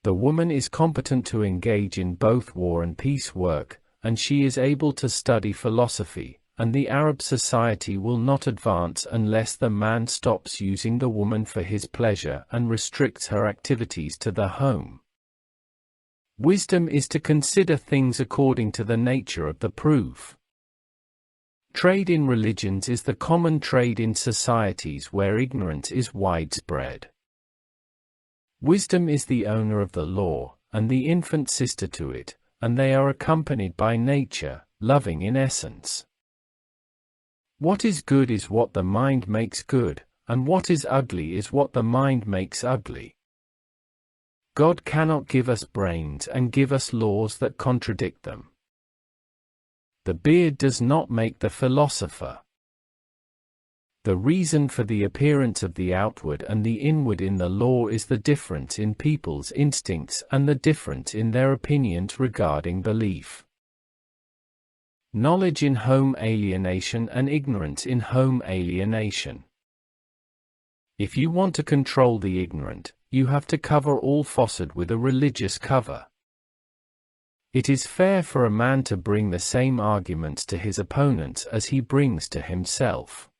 The woman is competent to engage in both war and peace work, and she is able to study philosophy, and the Arab society will not advance unless the man stops using the woman for his pleasure and restricts her activities to the home. Wisdom is to consider things according to the nature of the proof. Trade in religions is the common trade in societies where ignorance is widespread. Wisdom is the owner of the law, and the infant sister to it, and they are accompanied by nature, loving in essence. What is good is what the mind makes good, and what is ugly is what the mind makes ugly. God cannot give us brains and give us laws that contradict them. The beard does not make the philosopher. The reason for the appearance of the outward and the inward in the law is the difference in people's instincts and the difference in their opinions regarding belief. Knowledge in home alienation and ignorance in home alienation. If you want to control the ignorant, you have to cover all falsehood with a religious cover. It is fair for a man to bring the same arguments to his opponents as he brings to himself.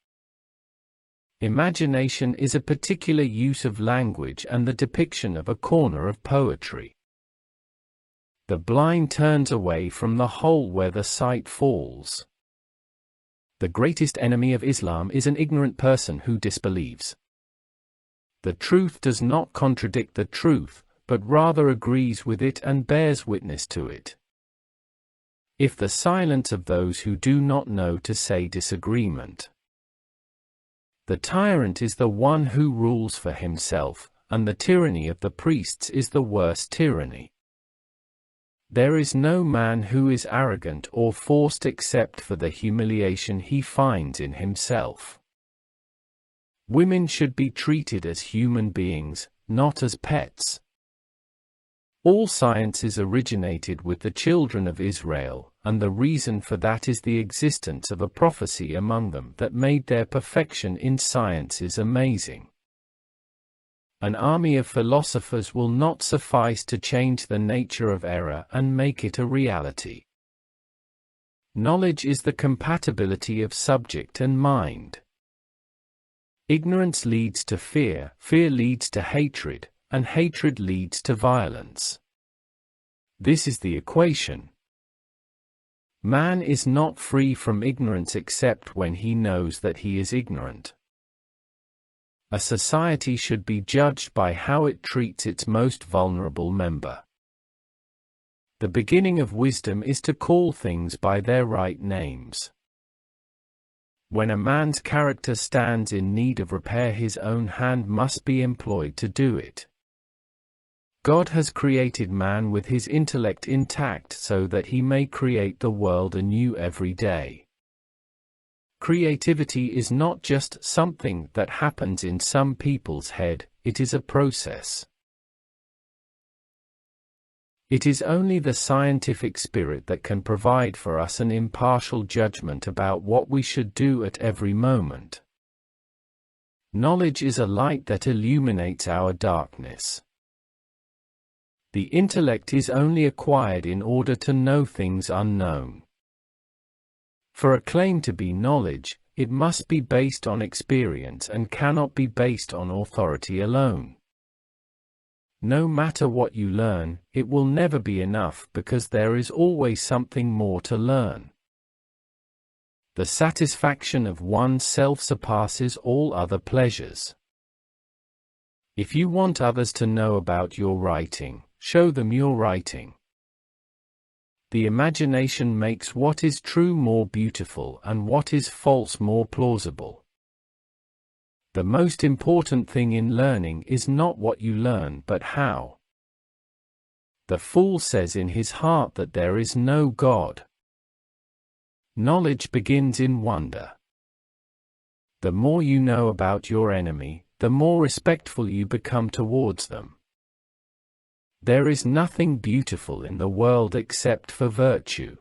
Imagination is a particular use of language and the depiction of a corner of poetry. The blind turns away from the hole where the sight falls. The greatest enemy of Islam is an ignorant person who disbelieves. The truth does not contradict the truth, but rather agrees with it and bears witness to it. If the silence of those who do not know to say disagreement. The tyrant is the one who rules for himself, and the tyranny of the priests is the worst tyranny. There is no man who is arrogant or forced except for the humiliation he finds in himself. Women should be treated as human beings, not as pets. All sciences originated with the children of Israel, and the reason for that is the existence of a prophecy among them that made their perfection in sciences amazing. An army of philosophers will not suffice to change the nature of error and make it a reality. Knowledge is the compatibility of subject and mind. Ignorance leads to fear, fear leads to hatred, and hatred leads to violence. This is the equation. Man is not free from ignorance except when he knows that he is ignorant. A society should be judged by how it treats its most vulnerable member. The beginning of wisdom is to call things by their right names. When a man's character stands in need of repair, his own hand must be employed to do it. God has created man with his intellect intact so that he may create the world anew every day. Creativity is not just something that happens in some people's head, it is a process. It is only the scientific spirit that can provide for us an impartial judgment about what we should do at every moment. Knowledge is a light that illuminates our darkness. The intellect is only acquired in order to know things unknown. For a claim to be knowledge, it must be based on experience and cannot be based on authority alone. No matter what you learn, it will never be enough because there is always something more to learn. The satisfaction of oneself surpasses all other pleasures. If you want others to know about your writing, show them your writing. The imagination makes what is true more beautiful and what is false more plausible. The most important thing in learning is not what you learn but how. The fool says in his heart that there is no God. Knowledge begins in wonder. The more you know about your enemy, the more respectful you become towards them. There is nothing beautiful in the world except for virtue.